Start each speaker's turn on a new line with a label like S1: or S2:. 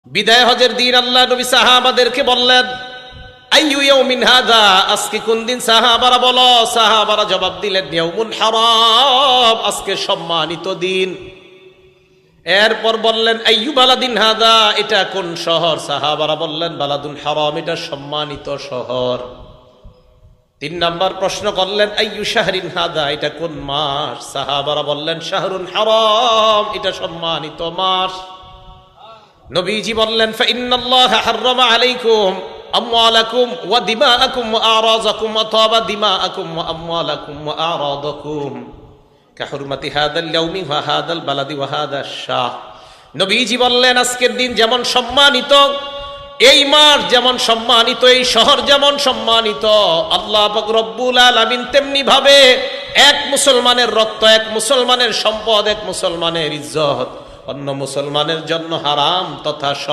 S1: বিদায় হজের দিন আল্লাহ নবী সাহাবাদেরকে বললেন, আইয়ু ইয়াউমিন হাযা, আজকে কোন দিন? সাহাবারা বলো। সাহাবারা জবাব দিলেন, ইয়াউমুন হারাম, আজকে সম্মানিত দিন। এরপর বললেন, আইয়ু বালাদিন হাযা, এটা কোন শহর? সাহাবারা বললেন, বালাদুল হারাম, এটা সম্মানিত শহর। 3 নম্বর প্রশ্ন করলেন, আইয়ু শাহরিন হাযা, এটা কোন মাস? সাহাবারা বললেন, শাহরুল হারাম, এটা সম্মানিত মাস। নবীজি বললেন, ফাইন্নাল্লাহা হাররামা আলাইকুম আমওয়ালাকুম ওয়া দিমাআকুম ওয়া আরাযাকুম ওয়া তাবা দিমাআকুম ওয়া আমওয়ালাকুম ওয়া আরাদাকুম কাহুরমাতি হাদাল ইয়াউমি ওয়া হাদাল বালাদি ওয়া হাদাশ শাহ। নবীজি বললেন, আজকের দিন যেমন সম্মানিত, এই মাস যেমন সম্মানিত, এই শহর যেমন সম্মানিত, আল্লাহ পাক রব্বুল আলামিন তেমনি ভাবে এক মুসলমানের রক্ত, এক মুসলমানের সম্পদ, এক মুসলমানের ইজ্জত অন্য মুসলমানের জন্য হারাম তথা